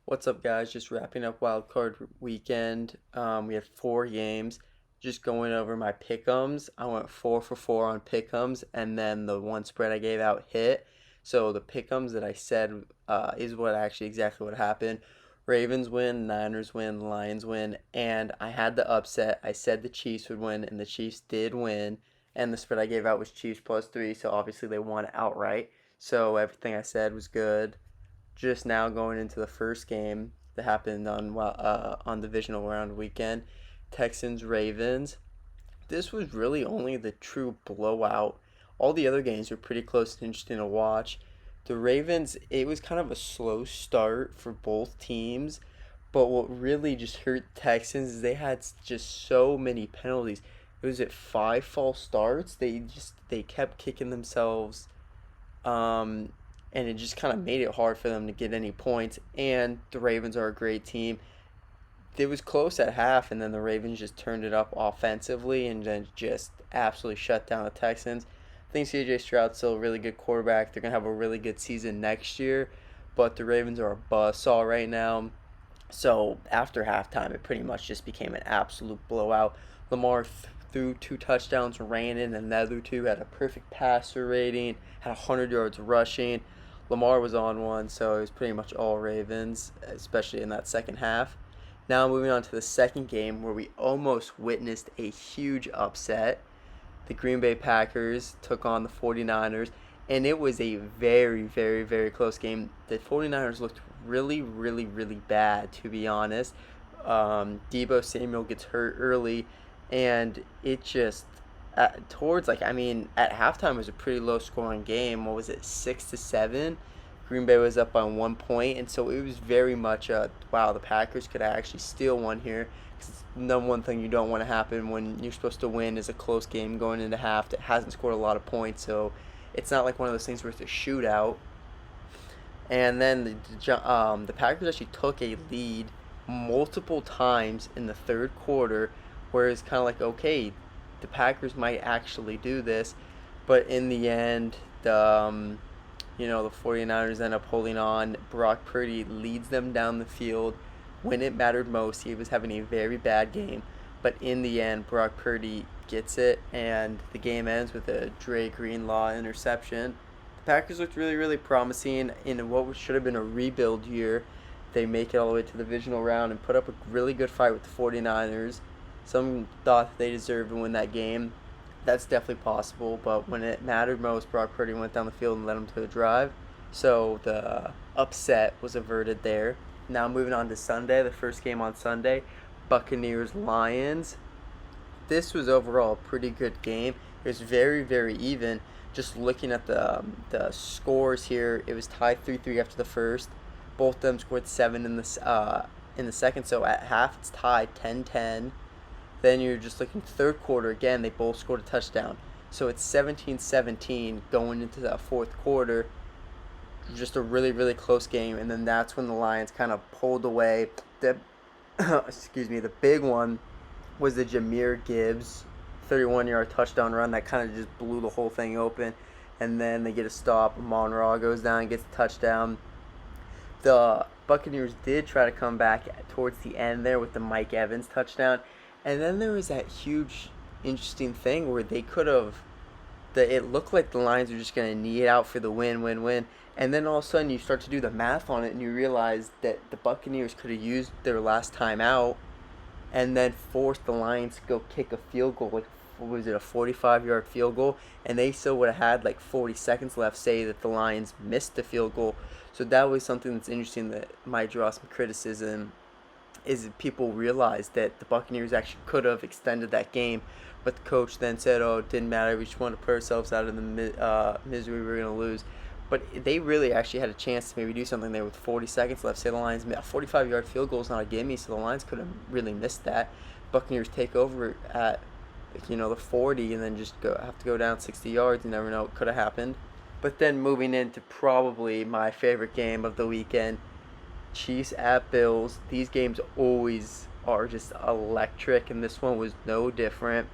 What's up, guys? Just wrapping up wild card weekend. We had four games. Just going over my pick'ems. I went 4 for 4 on pick'ems, and then the one spread I gave out hit. So the pick'ems that I said is what actually exactly what happened. Ravens win, Niners win, Lions win, and I had the upset. I said the Chiefs would win, and the Chiefs did win. And the spread I gave out was Chiefs +3, so obviously they won outright. So everything I said was good. Just now going into the first game that happened on Divisional Round weekend, Texans Ravens. This was really only the true blowout. All the other games were pretty close and interesting to watch. The Ravens, it was kind of a slow start for both teams, but what really just hurt Texans is they had just so many penalties. It was at five false starts. They kept kicking themselves, um, and it just kind of made it hard for them to get any points. And the Ravens are a great team. It was close at half, and then the Ravens just turned it up offensively and then just absolutely shut down the Texans. I think CJ Stroud's still a really good quarterback. They're gonna have a really good season next year, but the Ravens are a buzzsaw right now. So after halftime, it pretty much just became an absolute blowout. Lamar threw two touchdowns, ran in another two, had a perfect passer rating, had 100 yards rushing. Lamar was on one, so it was pretty much all Ravens, especially in that second half. Now moving on to the second game where we almost witnessed a huge upset. The Green Bay Packers took on the 49ers, and it was a very, very, very close game. The 49ers looked really, really, really bad, to be honest. Debo Samuel gets hurt early, and it just at halftime it was a pretty low scoring game. What was it, 6-7? Green Bay was up by 1 point, and so it was very much wow, the Packers could actually steal one here. Because the one thing you don't want to happen when you're supposed to win is a close game going into half that hasn't scored a lot of points. So it's not like one of those things where it's a shootout. And then the Packers actually took a lead multiple times in the third quarter, where it's kind of like, okay, the Packers might actually do this, but in the end, the 49ers end up holding on. Brock Purdy leads them down the field when it mattered most. He was having a very bad game, but in the end, Brock Purdy gets it, and the game ends with a Dre Greenlaw interception. The Packers looked really, really promising in what should have been a rebuild year. They make it all the way to the divisional round and put up a really good fight with the 49ers. Some thought they deserved to win that game. That's definitely possible, but when it mattered most, Brock Purdy went down the field and led them to the drive. So the upset was averted there. Now moving on to Sunday, the first game on Sunday, Buccaneers Lions. This was overall a pretty good game. It was very, very even. Just looking at the scores here, it was tied 3-3 after the first. Both of them scored seven in the second. So at half, it's tied 10-10. Then you're just looking third quarter again. They both scored a touchdown. So it's 17-17 going into that fourth quarter. Just a really, really close game. And then that's when the Lions kind of pulled away. The the big one was the Jahmyr Gibbs 31-yard touchdown run that kind of just blew the whole thing open. And then they get a stop. Monroe goes down and gets the touchdown. The Buccaneers did try to come back towards the end there with the Mike Evans touchdown. And then there was that huge, interesting thing where they could have. It looked like the Lions were just going to knee it out for the win. And then all of a sudden you start to do the math on it and you realize that the Buccaneers could have used their last time out and then forced the Lions to go kick a field goal. Like, what was it, a 45-yard field goal? And they still would have had like 40 seconds left, say that the Lions missed the field goal. So that was something that's interesting that might draw some criticism, is people realized that the Buccaneers actually could have extended that game, but the coach then said, "Oh, it didn't matter. We just wanted to put ourselves out of the misery we were going to lose." But they really actually had a chance to maybe do something there with 40 seconds left. Say the Lions, a 45-yard field goal is not a gimme, so the Lions could have really missed that. Buccaneers take over at the 40 and then just have to go down 60 yards. You never know what could have happened. But then moving into probably my favorite game of the weekend, Chiefs at Bills. These games always are just electric, and this one was no different.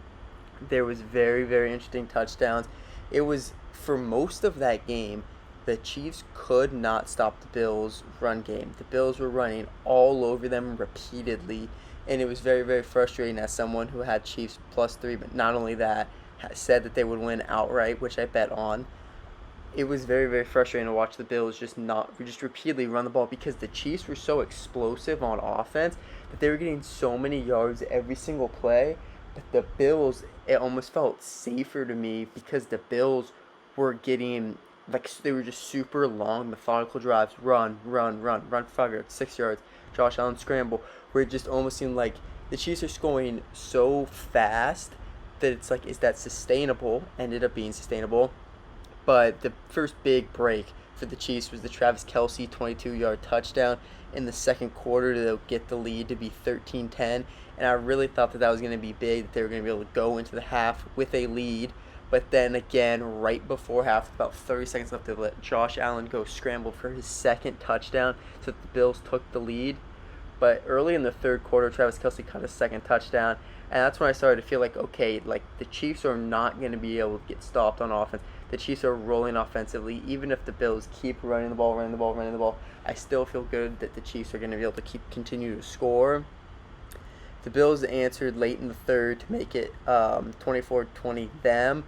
There was very, very interesting touchdowns. It was, for most of that game, the Chiefs could not stop the Bills' run game. The Bills were running all over them repeatedly, and it was very, very frustrating as someone who had Chiefs +3, but not only that, said that they would win outright, which I bet on. It was very, very frustrating to watch the Bills just repeatedly run the ball because the Chiefs were so explosive on offense that they were getting so many yards every single play. But the Bills, it almost felt safer to me because the Bills were getting, like, they were just super long, methodical drives, run for 5 yards, 6 yards, Josh Allen scramble, where it just almost seemed like the Chiefs are scoring so fast that it's like, is that sustainable? Ended up being sustainable. But the first big break for the Chiefs was the Travis Kelce 22-yard touchdown in the second quarter to get the lead to be 13-10. And I really thought that was going to be big, that they were going to be able to go into the half with a lead. But then again, right before half, about 30 seconds left, they let Josh Allen go scramble for his second touchdown so that the Bills took the lead. But early in the third quarter, Travis Kelce caught his second touchdown. And that's when I started to feel like, okay, like the Chiefs are not going to be able to get stopped on offense. The Chiefs are rolling offensively. Even if the Bills keep running the ball, I still feel good that the Chiefs are going to be able to continue to score. The Bills answered late in the third to make it 24-20 them.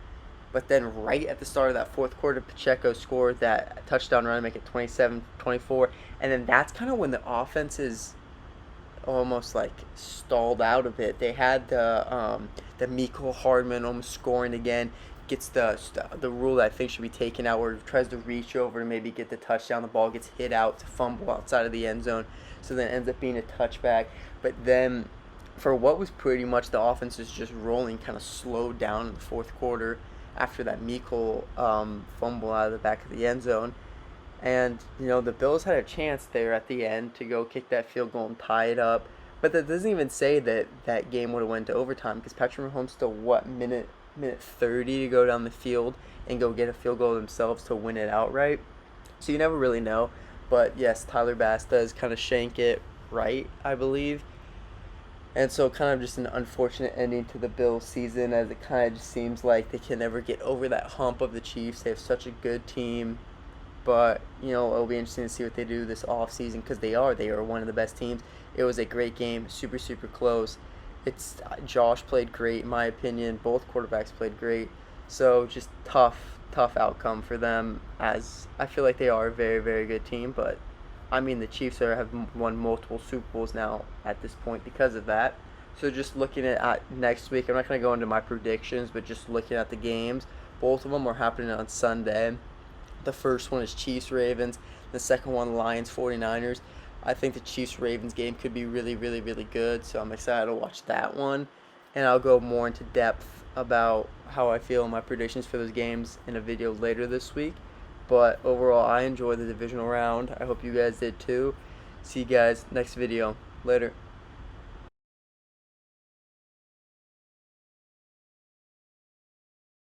But then right at the start of that fourth quarter, Pacheco scored that touchdown run to make it 27-24. And then that's kind of when the offense is almost like stalled out of it. They had the Mecole Hardman almost scoring again. Gets the rule that I think should be taken out, where he tries to reach over to maybe get the touchdown. The ball gets hit out to fumble outside of the end zone, so then it ends up being a touchback. But then, for what was pretty much the offense is just rolling, kind of slowed down in the fourth quarter after that Mecole fumble out of the back of the end zone. And, the Bills had a chance there at the end to go kick that field goal and tie it up. But that doesn't even say that that game would have went to overtime, because Patrick Mahomes still, minute 30 to go down the field and go get a field goal themselves to win it outright. So you never really know. But yes, Tyler Bass does kind of shank it right, I believe. And so kind of just an unfortunate ending to the Bills season, as it kind of just seems like they can never get over that hump of the Chiefs. They have such a good team. But, it'll be interesting to see what they do this offseason, because they are one of the best teams. It was a great game, super, super close. Josh played great, in my opinion. Both quarterbacks played great. So just tough outcome for them, as I feel like they are a very, very good team. But, the Chiefs have won multiple Super Bowls now at this point because of that. So just looking at next week, I'm not going to go into my predictions, but just looking at the games, both of them are happening on Sunday. The first one is Chiefs-Ravens. The second one, Lions-49ers. I think the Chiefs-Ravens game could be really, really, really good, so I'm excited to watch that one. And I'll go more into depth about how I feel in my predictions for those games in a video later this week. But overall, I enjoyed the divisional round. I hope you guys did too. See you guys next video. Later.